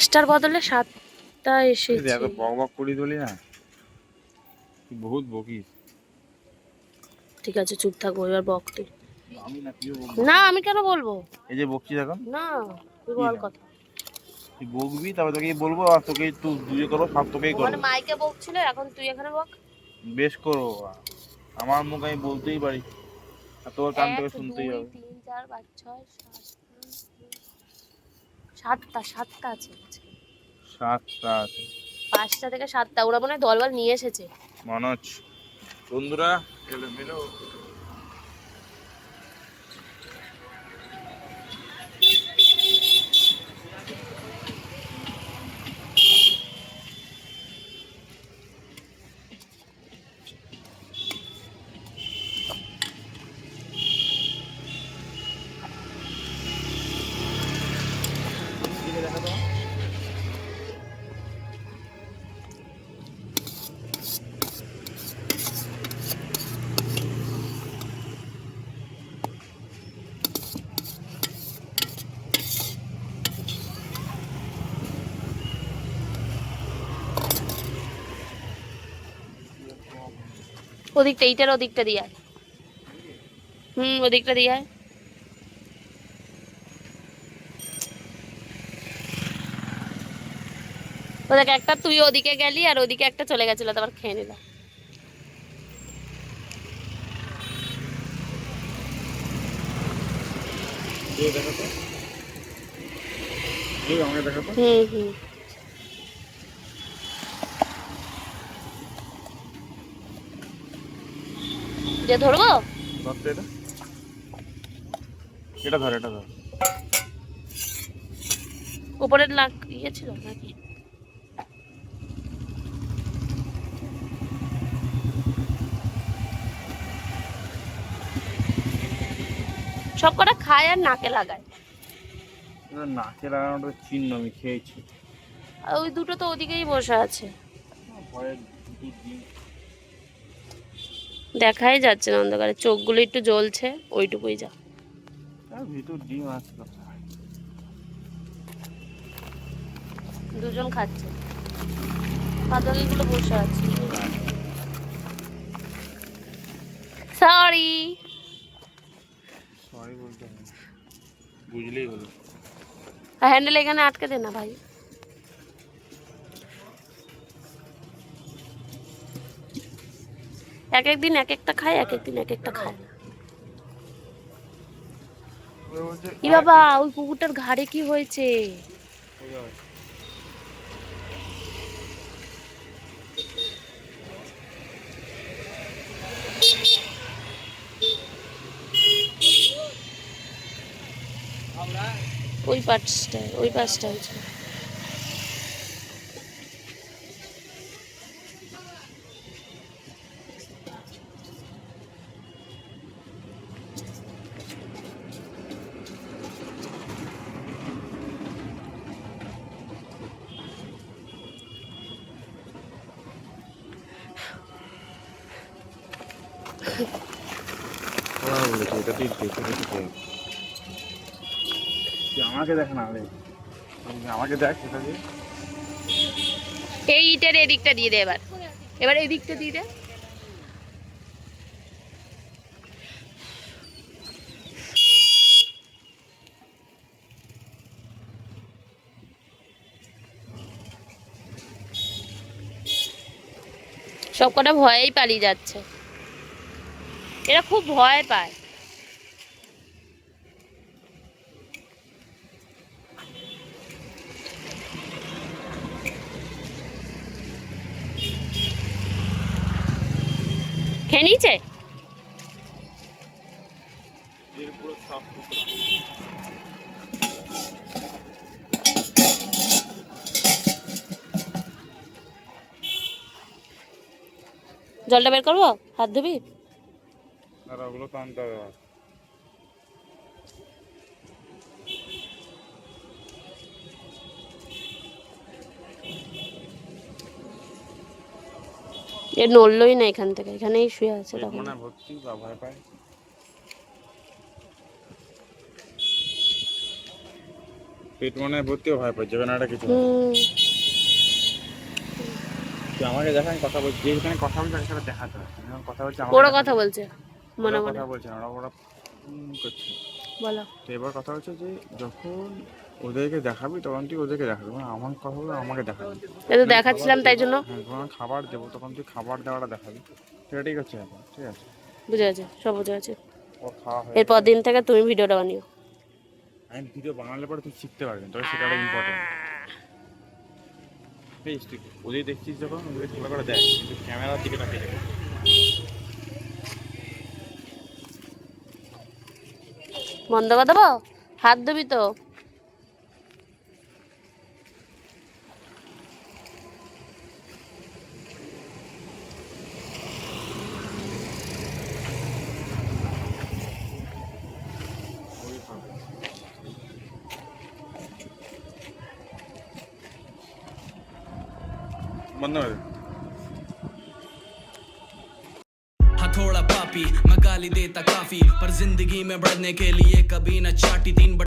5টার বদলে 7টা এসেছে। এত বক বক করি বলি না, বহুত বকিস। ঠিক আছে চুপ থাকবো, এবার বক তুই। আমি না তুইও বকবি। না আমি কেন বলবো? এই যে বকছিস এখন। না তুই বল কথা। তুই বকবি, তারপর তোকে বলবো, আর তোকে তুই দুজে করবো, সব তোকেই করবো। মানে মাইকে বকছিল, এখন তুই এখানে বক। বেশ করবো, আমার মুখ আমি বলতেই পারি, আর তোর কান তোকে 1 শুনতেই 2 হবে। 3 4 5 6 7 7টা আছে। 7টা আছে। 5টা থেকে 7টা, ওরা মনে হয় দলবল নিয়ে এসেছে। মনোজ বন্ধুরা এলো মেলো। ওদিকটা, এইটার ওদিকটা দিয়ে আয়। ওদিকটা দিয়ে আয়। ওদিকে একটা, তুই ওদিকে গেলি আর ওদিকে একটা চলে গেছিল, তারপর খেয়ে নিলাম। যে ধরবো, এটা ধর, এটা ধর। উপরের লাগ ইয়ে ছিল নাকি? সব কটা খায় আর নাকে লাগায়। নাকে লাগানোটা চিহ্ন, আমি খেয়েছি। আর ওই দুটো তো ওদিকেই বসে আছে, দেখাই যাচ্ছে না অন্ধকারে, চোখগুলো একটু জ্বলছে, ওইটুকুই যা। ভিতর ডিম আছে, দুজন খাচ্ছে, পাতাগুলো বসে আছে। সরি সরি বলতে হবে, বুঝলেই হলো। হ্যান্ডেল এখানে আটকে দে না ভাই। এক একদিন এক একটা খায়, এক একদিন এক একটা খায় না। কি বাবা, ওই কুকুরটার ঘাড়ে কি হয়েছে? ওই পাঁচটা হয়েছে। আমাকে দেখ না, আমাকে দেখ সেটা দিয়ে। এই ইটের এদিকটা দিয়ে দে, এবার এদিকটা দিয়ে দে। সব কটা ভয়েই পালিয়ে যাচ্ছে, এরা খুব ভয় পায়। খেয়ে নিয়েছে। জলটা বের করবো, হাত ধুবি? আর ওগুলো তো আনতে হবে। এ নড়লই না এখান থেকে, এখানেই শুয়ে আছে। তখন ভর্তি বা ভয় পায়। পেট মনে ভর্তিও ভয় পাচ্ছে না একটা কিছু তুই আমাকে দেখা আমি কথা বলছি যেখানে কথা বলছি তাকে সাথে দেখাতে হয় যখন কথা বলছি ওরা কথা বলছে মনে মনে কথা বলছে না ওরা করছে বলো। তো এবার কথা হচ্ছে যে যখন ওদেরকে দেখাবি তখন তুই ওদেরকে দেখাবি মানে আমার কথা বলে আমাকে দেখাবি এই তো দেখাচ্ছিলাম তাই জন্য। হ্যাঁ যখন আমি খাবার দেবো তখন তুই খাবার দেওয়াটা দেখাবি সেটা ঠিক আছে এখন ঠিক আছে বুঝে আছে, সব বুঝে আছে। ওর খাওয়া হয়ে এরপর দিন থেকে তুমি ভিডিওটা বানিও। আমি ভিডিও বানালে পরে তুই শিখতে পারবি তবে সেটা ইম্পর্টেন্ট প্লিজ তুই ওদের দেখছিস যখন ওদের ভালো করে দেখ কিন্তু ক্যামেরার দিকে তাকিয়ে দেখ বন্ধ করে দেবো, হাত ধুবি তো। বন্ধ করে थोड़ा पापी मैं गाली देता काफी पर जिंदगी में बढ़ने के लिए कभी न चाटी 3